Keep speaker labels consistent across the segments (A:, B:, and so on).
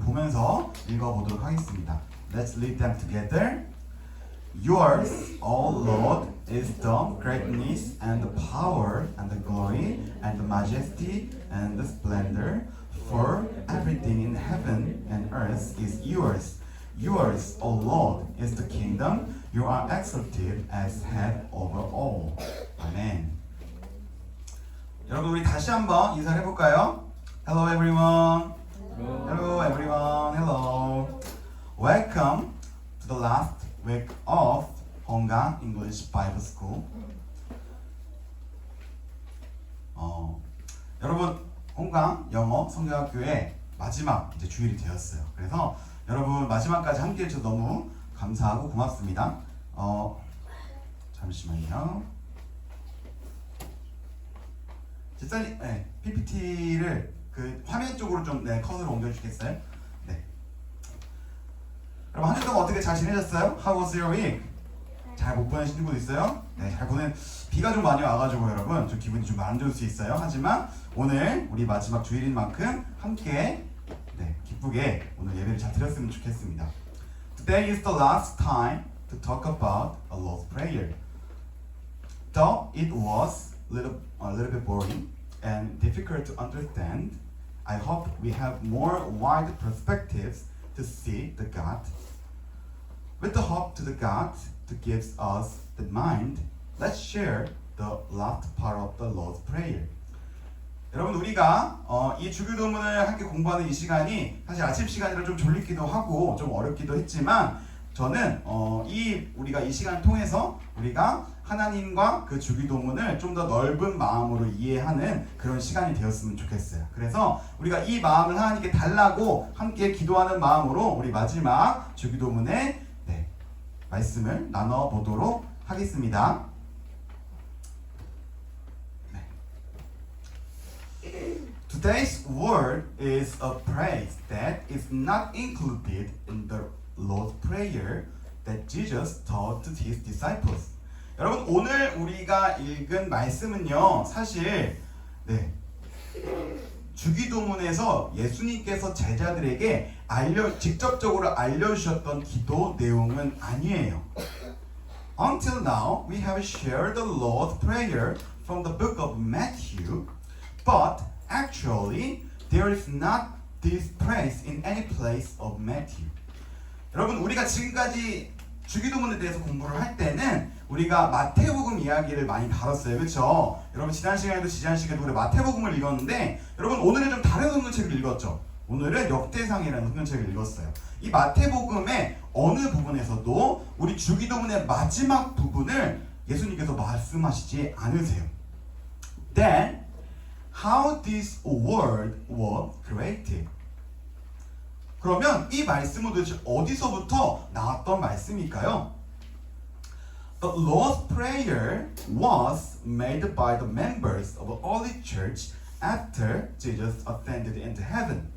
A: 보면서 읽어보도록 하겠습니다. Let's read them together. Yours, O Lord, is the greatness and the power and the glory and the majesty and the splendor. For everything in heaven and earth is yours. Yours, O Lord, is the kingdom. You are exalted as head over all. 아멘. 여러분 우리 다시 한번 인사를 해볼까요? Hello everyone. Hello everyone. Hello. Welcome to the last week of Honggang English Bible School. 여러분 홍강 영어 성경학교의 마지막 이제 주일이 되었어요. 그래서 여러분 마지막까지 함께 해주셔서 너무 감사하고 고맙습니다. 잠시만요. 집사님, 네, PPT를 그 화면 쪽으로 좀 컷으로 옮겨주시겠어요? 네. 여러분 한 주 동안 어떻게 잘 지내셨어요? How was your week? 잘 못 보내신 친구도 있어요? 네, 잘 보낸. 비가 좀 많이 와가지고 여러분 좀 기분이 좀 안 좋을 수 있어요. 하지만 오늘 우리 마지막 주일인 만큼 함께 기쁘게 오늘 예배를 잘 드렸으면 좋겠습니다. Today is the last time to talk about a Lord's Prayer. Though it was a little bit boring and difficult to understand, I hope we have more wide perspectives to see the God. With the hope to the God to give us the mind, let's share the last part of the Lord's Prayer. 여러분 우리가 이 주기도문을 함께 공부하는 이 시간이 사실 아침 시간이라 좀 졸리기도 하고 좀 어렵기도 했지만 저는 우리가 이 시간을 통해서 우리가 하나님과 그 주기도문을 좀 더 넓은 마음으로 이해하는 그런 시간이 되었으면 좋겠어요. 그래서 우리가 이 마음을 하나님께 달라고 함께 기도하는 마음으로 우리 마지막 주기도문의 말씀을 나눠보도록 하겠습니다. Today's word is a praise that is not included in the Lord's Prayer that Jesus taught to his disciples. 여러분 오늘 우리가 읽은 말씀은요 사실 주기도문에서 예수님께서 제자들에게 직접적으로 알려주셨던 기도 내용은 아니에요. Until now, we have shared the Lord's Prayer from the book of Matthew, but actually, there is not this praise in any place of Matthew. 여러분, 우리가 지금까지 주기도문에 대해서 공부를 할 때는 우리가 마태복음 이야기를 많이 다뤘어요. 그렇죠? 여러분 지난 시간에도 우리 마태복음을 읽었는데 여러분 오늘은 좀 다른 성경책을 읽었죠. 오늘은 역대상이라는 성경책을 읽었어요. 이 마태복음의 어느 부분에서도 우리 주기도문의 마지막 부분을 예수님께서 말씀하시지 않으세요. Then, how this word was created? 그러면 이 말씀은 도대체 어디서부터 나왔던 말씀일까요? The Lord's Prayer was made by the members of the early church after Jesus ascended into heaven.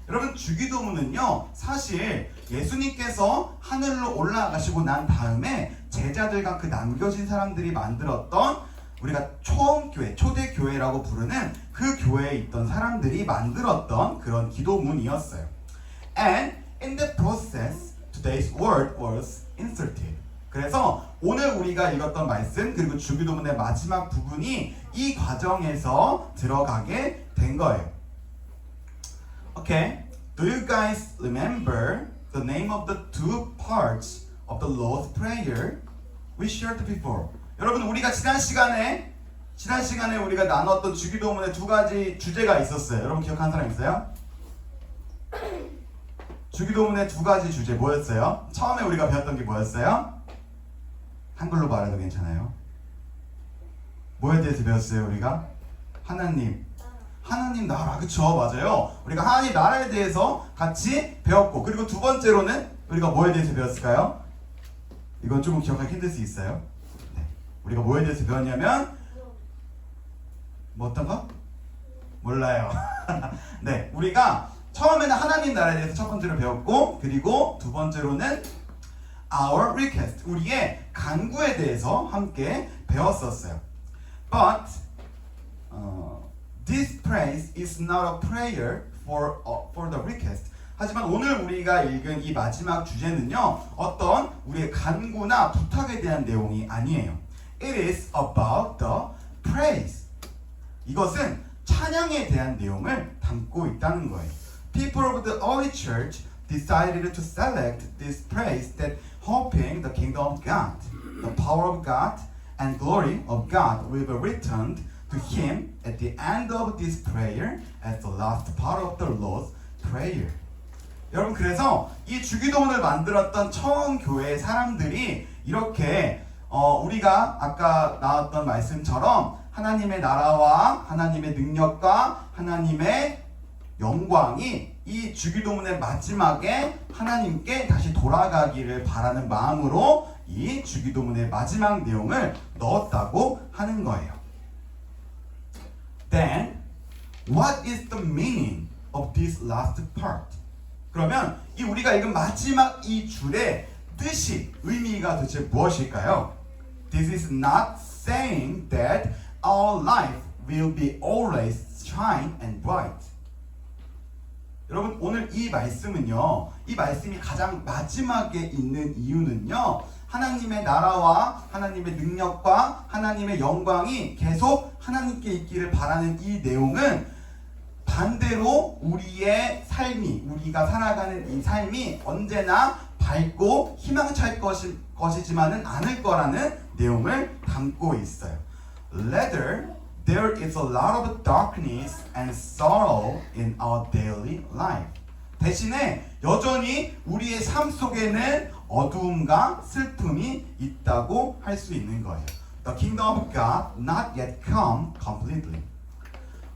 A: 여러분 주기도문은요 사실 예수님께서 하늘로 올라가시고 난 다음에 제자들과 그 남겨진 사람들이 만들었던 우리가 초대교회, 초대교회라고 부르는 그 교회에 있던 사람들이 만들었던 그런 기도문이었어요. And in the process, today's word was inserted. 그래서 오늘 우리가 읽었던 말씀 그리고 주기도문의 마지막 부분이 이 과정에서 들어가게 된 거예요. Okay, do you guys remember the name of the two parts of the Lord's Prayer we shared before? 여러분 우리가 지난 시간에 우리가 나눴던 주기도문의 두 가지 주제가 있었어요. 여러분 기억하는 사람 있어요? 주기도문의 두 가지 주제 뭐였어요? 처음에 우리가 배웠던 게 뭐였어요? 한글로 말해도 괜찮아요? 뭐에 대해서 배웠어요 우리가? 하나님 나라. 그쵸 맞아요. 우리가 하나님 나라에 대해서 같이 배웠고 그리고 두 번째로는 우리가 뭐에 대해서 배웠을까요? 이건 조금 기억하기 힘들 수 있어요. 우리가 뭐에 대해서 배웠냐면 뭐 어떤 거? 몰라요. 네, 우리가 처음에는 하나님 나라에 대해서 첫 번째로 배웠고 그리고 두 번째로는 our request, 우리의 간구에 대해서 함께 배웠었어요. But this praise is not a prayer for the request. 하지만 오늘 우리가 읽은 이 마지막 주제는요, 어떤 우리의 간구나 부탁에 대한 내용이 아니에요. It is about the praise. 이것은 찬양에 대한 내용을 담고 있다는 거예요. People of the early church decided to select this praise that hoping the kingdom of God, the power of God, and glory of God will be returned to him at the end of this prayer as the last part of the Lord's prayer. 여러분, 그래서 이 주기도문을 만들었던 처음 교회 사람들이 이렇게 우리가 아까 나왔던 말씀처럼 하나님의 나라와 하나님의 능력과 하나님의 영광이 이 주기도문의 마지막에 하나님께 다시 돌아가기를 바라는 마음으로 이 주기도문의 마지막 내용을 넣었다고 하는 거예요. Then, what is the meaning of this last part? 그러면 이 우리가 읽은 마지막 이 줄의 뜻이, 의미가 도대체 무엇일까요? This is not saying that our life will be always shine and bright. 여러분, 오늘 이 말씀은요, 이 말씀이 가장 마지막에 있는 이유는요, 하나님의 나라와 하나님의 능력과 하나님의 영광이 계속 하나님께 있기를 바라는 이 내용은 반대로 우리의 삶이, 우리가 살아가는 이 삶이 언제나 밝고 희망찬 것이지만은 않을 거라는 내용을 담고 있어요. Rather, there is a lot of darkness and sorrow in our daily life. 대신에 여전히 우리의 삶 속에는 어두움과 슬픔이 있다고 할 수 있는 거예요. The kingdom of God not yet come completely.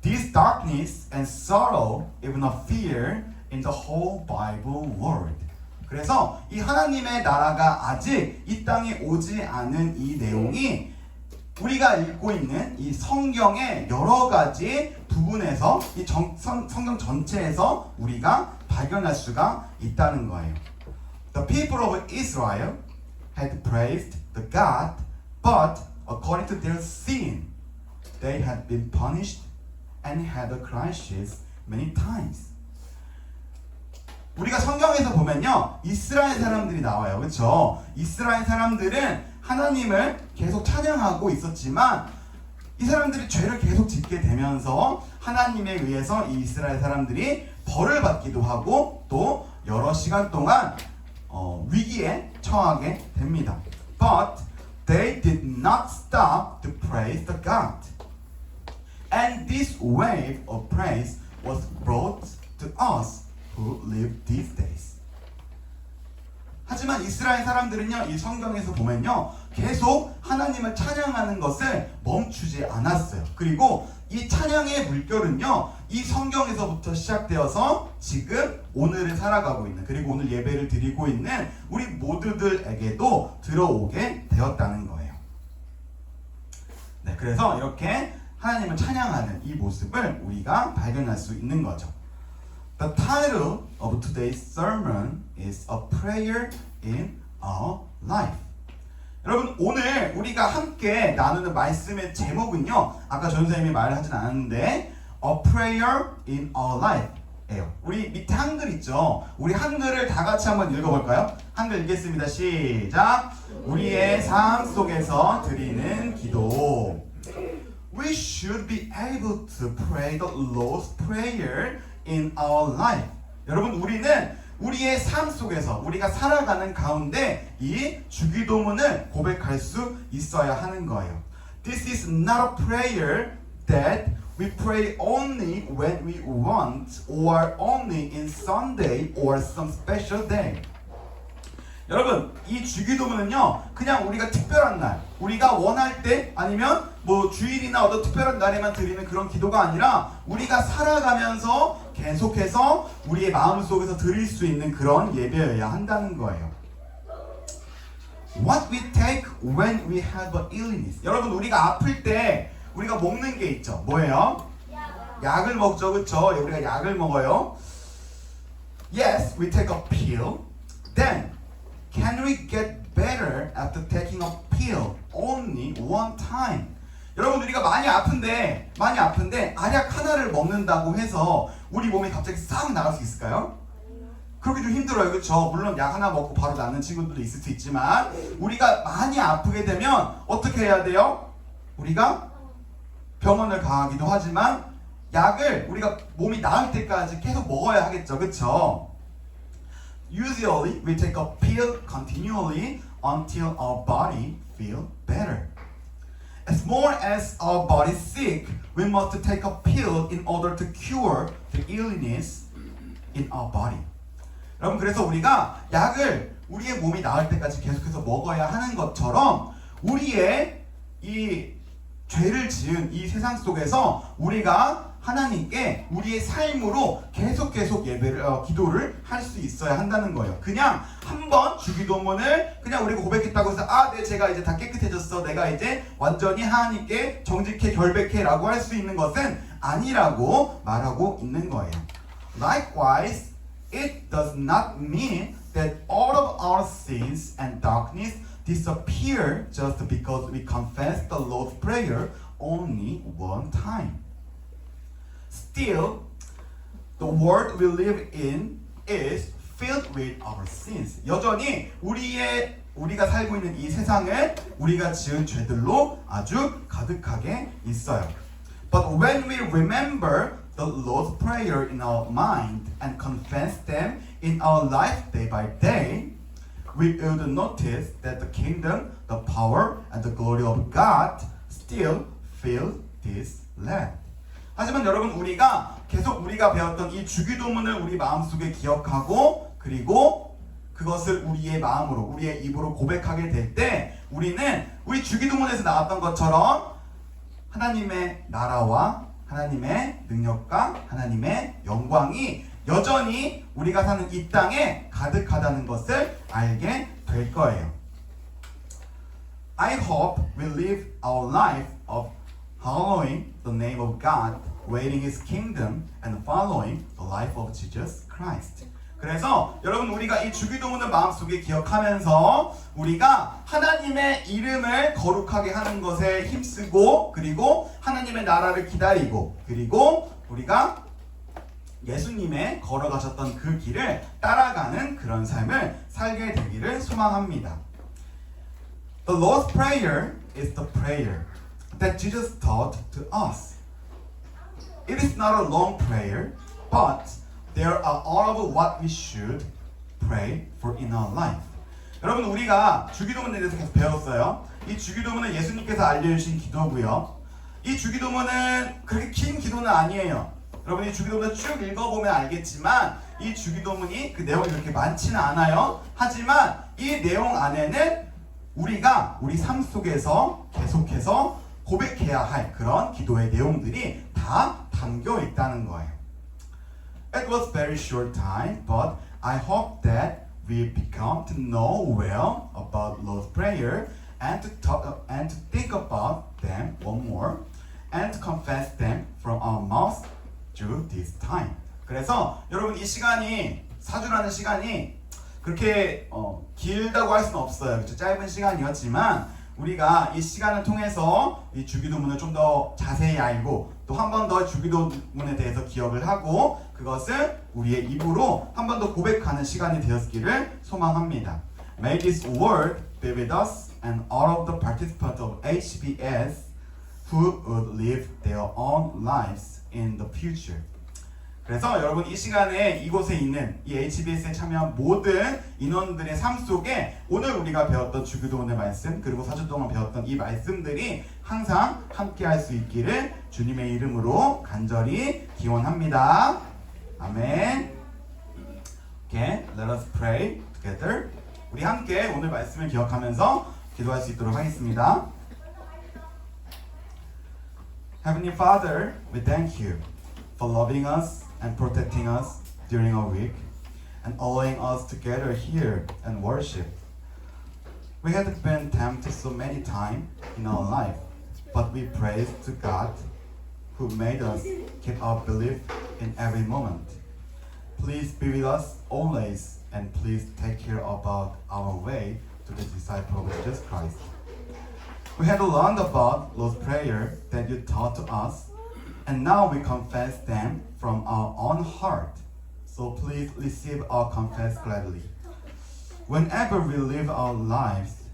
A: This darkness and sorrow, even a fear in the whole Bible world. 그래서 이 하나님의 나라가 아직 이 땅에 오지 않은 이 내용이 우리가 읽고 있는 이 성경의 여러 가지 부분에서 이 성경 전체에서 우리가 발견할 수가 있다는 거예요. The people of Israel had praised the God, but according to their sin, they had been punished and had a crisis many times. 우리가 성경에서 보면요, 이스라엘 사람들이 나와요. 그렇죠? 이스라엘 사람들은 하나님을 계속 찬양하고 있었지만 이 사람들이 죄를 계속 짓게 되면서 하나님에 의해서 이 이스라엘 사람들이 벌을 받기도 하고 또 여러 시간 동안 위기에 처하게 됩니다. But they did not stop to praise the God. And this wave of praise was brought to us who live these days. 하지만 이스라엘 사람들은요, 이 성경에서 보면요, 계속 하나님을 찬양하는 것을 멈추지 않았어요. 그리고 이 찬양의 물결은요, 이 성경에서부터 시작되어서 지금 오늘을 살아가고 있는, 그리고 오늘 예배를 드리고 있는 우리 모두들에게도 들어오게 되었다는 거예요. 네, 그래서 이렇게 하나님을 찬양하는 이 모습을 우리가 발견할 수 있는 거죠. The title of today's sermon is A Prayer in Our Life. 여러분, 오늘 우리가 함께 나누는 말씀의 제목은요, 아까 전 선생님이 말하진 않았는데 A Prayer in Our Life 예요. 우리 밑에 한글 있죠? 우리 한글을 다 같이 한번 읽어볼까요? 한글 읽겠습니다. 시작! 우리의 삶 속에서 드리는 기도. We should be able to pray the Lord's Prayer in our life. 여러분, 우리는 우리의 삶 속에서 우리가 살아가는 가운데 이 주기도문을 고백할 수 있어야 하는 거예요. This is not a prayer that we pray only when we want or only in Sunday or some special day. 여러분, 이 주기도문은요, 그냥 우리가 특별한 날, 우리가 원할 때 아니면 뭐 주일이나 어떤 특별한 날에만 드리는 그런 기도가 아니라 우리가 살아가면서 계속해서 우리의 마음속에서 드릴 수 있는 그런 예배여야 한다는 거예요. What we take when we have an illness. 여러분, 우리가 아플 때 우리가 먹는 게 있죠. 뭐예요? 약을 먹죠. 그렇죠? 우리가 약을 먹어요. Yes, we take a pill. Then can we get better after taking a pill only one time? 여러분, 우리가 많이 아픈데 알약 하나를 먹는다고 해서 우리 몸이 갑자기 싹 나갈 수 있을까요? 그렇게 좀 힘들어요. 그렇죠? 물론 약 하나 먹고 바로 낫는 친구들도 있을 수 있지만 우리가 많이 아프게 되면 어떻게 해야 돼요? 우리가 병원을 가기도 하지만 약을 우리가 몸이 나을 때까지 계속 먹어야 하겠죠. 그렇죠? Usually we take a pill continually until our body feel better. As more as our body is sick, we must take a pill in order to cure the illness in our body. 여러분 그래서 우리가 약을 우리의 몸이 나을 때까지 계속해서 먹어야 하는 것처럼 우리의 이 죄를 지은 이 세상 속에서 우리가 하나님께 우리의 삶으로 계속 기도를 할 수 있어야 한다는 거예요. 그냥 한번 주기도문을 그냥 우리가 고백했다고 해서 네 제가 이제 다 깨끗해졌어. 내가 이제 완전히 하나님께 정직해 결백해라고 할 수 있는 것은 아니라고 말하고 있는 거예요. Likewise, it does not mean that all of our sins and darkness disappear just because we confess the Lord's Prayer only one time. Still, the world we live in is filled with our sins. 여전히 우리가 살고 있는 이 세상은 우리가 지은 죄들로 아주 가득하게 있어요. But when we remember the Lord's Prayer in our mind and confess them in our life day by day, we would notice that the kingdom, the power, and the glory of God still fill this land. 하지만 여러분 우리가 계속 우리가 배웠던 이 주기도문을 우리 마음속에 기억하고 그리고 그것을 우리의 마음으로 우리의 입으로 고백하게 될 때 우리는 우리 주기도문에서 나왔던 것처럼 하나님의 나라와 하나님의 능력과 하나님의 영광이 여전히 우리가 사는 이 땅에 가득하다는 것을 알게 될 거예요. I hope we live our life of hallowing the name of God, waiting His kingdom, and following the life of Jesus Christ. 그래서 여러분 우리가 이 주기도문을 마음속에 기억하면서 우리가 하나님의 이름을 거룩하게 하는 것에 힘쓰고 그리고 하나님의 나라를 기다리고 그리고 우리가 예수님의 걸어가셨던 그 길을 따라가는 그런 삶을 살게 되기를 소망합니다. The Lord's Prayer is the prayer that Jesus taught to us. It is not a long prayer, but there are all of what we should pray for in our life. 여러분 우리가 주기도문에 대해서 계속 배웠어요. 이 주기도문은 예수님께서 알려주신 기도고요. 이 주기도문은 그렇게 긴 기도는 아니에요. 여러분 이 주기도문을 쭉 읽어보면 알겠지만 이 주기도문이 그 내용이 그렇게 많지는 않아요. 하지만 이 내용 안에는 우리가 우리 삶 속에서 계속해서 고백해야 할 그런 기도의 내용들이 다 담겨 있다는 거예요. It was very short time, but I hope that we become to know well about Lord's Prayer and to talk and to think about them one more and to confess them from our mouths through this time. 그래서 여러분 이 시간이 4주라는 시간이 그렇게 길다고 할 수는 없어요. 그렇죠? 짧은 시간이었지만 우리가 이 시간을 통해서 이 주기도문을 좀 더 자세히 알고 또 한 번 더 주기도문에 대해서 기억을 하고 그것을 우리의 입으로 한 번 더 고백하는 시간이 되었기를 소망합니다. May this word be with us and all of the participants of HBS who would live their own lives in the future. 그래서 여러분 이 시간에 이곳에 있는 이 HBS에 참여한 모든 인원들의 삶 속에 오늘 우리가 배웠던 주기도문의 말씀 그리고 4주 동안 배웠던 이 말씀들이 항상 함께 할 수 있기를 주님의 이름으로 간절히 기원합니다. 아멘. Okay, let us pray together. 우리 함께 오늘 말씀을 기억하면서 기도할 수 있도록 하겠습니다. Heavenly Father, we thank you for loving us and protecting us during our week and allowing us to gather here and worship. We had been tempted so many times in our life, but we praise to God who made us keep our belief in every moment. Please be with us always and please take care about our way to the disciple of Jesus Christ. We had learned about Lord's Prayer that you taught to us, and now we confess them from our own heart. So please receive our confess gladly. Whenever we live our lives,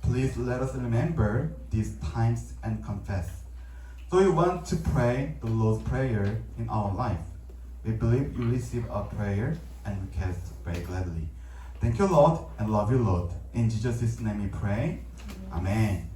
A: please let us remember these times and confess. So we want to pray the Lord's Prayer in our life. We believe you receive our prayer and request very gladly. Thank you, Lord, and love you, Lord. In Jesus' name we pray. Amen.